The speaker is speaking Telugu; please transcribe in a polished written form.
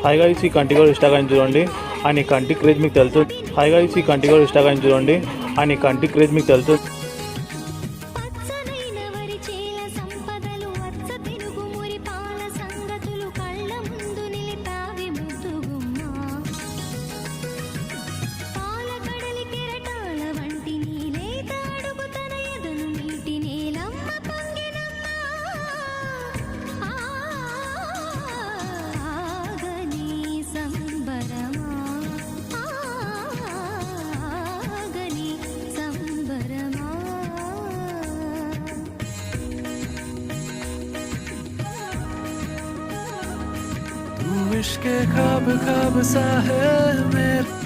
హాయిగా ఈ కంటి కూడా ఇష్టంగా చూడండి. ఆయన కంటి క్రేజ్ మీకు తెలుసు. హాయిగా ఈ కంటి కూడా ఇష్టంగా చూడండి. ఆయన కంటి క్రేజ్ మీకు తెలుసు. పచ్చనైన వరి చేల సంపదలు వచ్చ తిరుగు మురి పాల సంగతులు కళ్ళ ముందు నిలిపావి ముద్దుగుమ్మ పాల కడలి కెరటాల వంటి నీలేత అడుగు తన ఎదను నీటి నేలమ్మ పొంగినమ్మ ఆగని సంబరమా ఆగని సంబరమా तू इश्क ख्वाब ख्वाब सा है मेरे